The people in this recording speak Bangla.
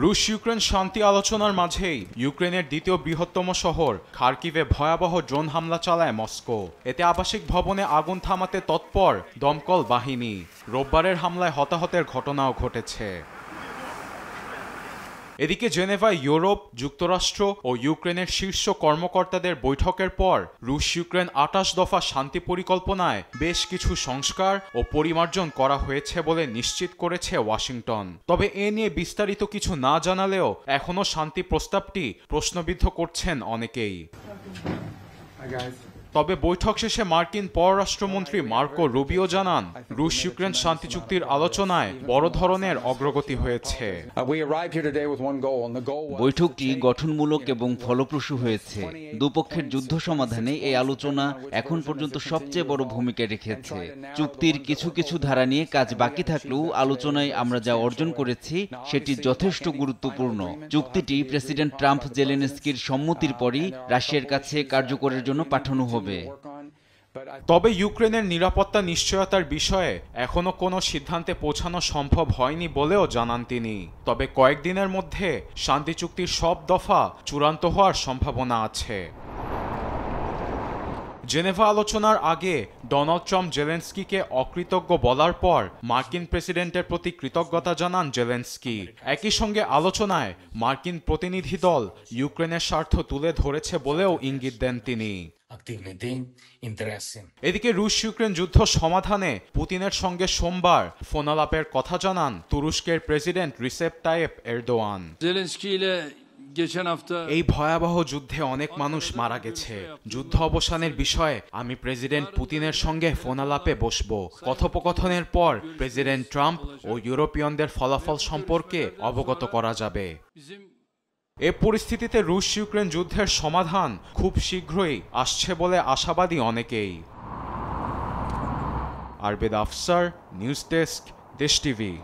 রুশ ইউক্রেন শান্তি আলোচনার মাঝেই ইউক্রেনের দ্বিতীয় বৃহত্তম শহর খার্কিভে ভয়াবহ ড্রোন হামলা চালায় মস্কো। এতে আবাসিক ভবনে আগুন থামাতে তৎপর দমকল বাহিনী। রোববারের হামলায় হতাহতের ঘটনাও ঘটেছে। এদিকে জেনেভায় ইউরোপ, যুক্তরাষ্ট্র ও ইউক্রেনের শীর্ষ কর্মকর্তাদের বৈঠকের পর রুশ ইউক্রেন ২৮ দফা শান্তি পরিকল্পনায় বেশ কিছু সংস্কার ও পরিমার্জন করা হয়েছে বলে নিশ্চিত করেছে ওয়াশিংটন। তবে এ নিয়ে বিস্তারিত কিছু না জানালেও এখনও শান্তি প্রস্তাবটি প্রশ্নবিদ্ধ করছেন অনেকেই। তবে বৈঠক শেষে মার্কিন পররাষ্ট্রমন্ত্রী মার্কো রুবিও জানান, রুশ ইউক্রেন শান্তি চুক্তির আলোচনায় বড় ধরনের অগ্রগতি হয়েছে। বৈঠকটি গঠনমূলক এবং ফলপ্রসূ হয়েছে। দুপক্ষের যুদ্ধ সমাধানে এই আলোচনা এখন পর্যন্ত সবচেয়ে বড় ভূমিকা রেখেছে। চুক্তির কিছু কিছু ধারা নিয়ে কাজ বাকি থাকলেও আলোচনায় আমরা যা অর্জন করেছি সেটি যথেষ্ট গুরুত্বপূর্ণ। চুক্তিটি প্রেসিডেন্ট ট্রাম্প জেলেনস্কির সম্মতির পরই রাশিয়ার কাছে কার্যকরের জন্য পাঠানো হবে। তবে ইউক্রেনের নিরাপত্তা নিশ্চয়তার বিষয়ে এখনো কোনো সিদ্ধান্তে পৌঁছানো সম্ভব হয়নি বলেও জানান তিনি। তবে কয়েকদিনের মধ্যে শান্তি চুক্তির সব দফা চূড়ান্ত হওয়ার সম্ভাবনা আছে। জেনেভা আলোচনার আগে ডোনাল্ড ট্রাম্প জেলেনস্কিকে অকৃতজ্ঞ বলার পর মার্কিন প্রেসিডেন্টের প্রতি কৃতজ্ঞতা জানান জেলেনস্কি। একই সঙ্গে আলোচনায় মার্কিন প্রতিনিধি দল ইউক্রেনের স্বার্থ তুলে ধরেছে বলেও ইঙ্গিত দেন তিনি। এদিকে রুশ ইউক্রেন যুদ্ধ সমাধানে পুতিনের সঙ্গে সোমবার ফোনালাপের কথা জানান তুরস্কের প্রেসিডেন্ট রিসেপ তাইয়েপ এরদোয়ান। এই ভয়াবহ যুদ্ধে অনেক মানুষ মারা গেছে। যুদ্ধ অবসানের বিষয়ে আমি প্রেসিডেন্ট পুতিনের সঙ্গে ফোনালাপে বসব। কথোপকথনের পর প্রেসিডেন্ট ট্রাম্প ও ইউরোপীয়দের ফলাফল সম্পর্কে অবগত করা যাবে। এ পরিস্থিতিতে রুশ ইউক্রেন যুদ্ধের সমাধান খুব শীঘ্রই আসছে বলে আশাবাদী অনেকেই। আরবেদ আফসার, নিউজ ডেস্ক, দেশ টিভি।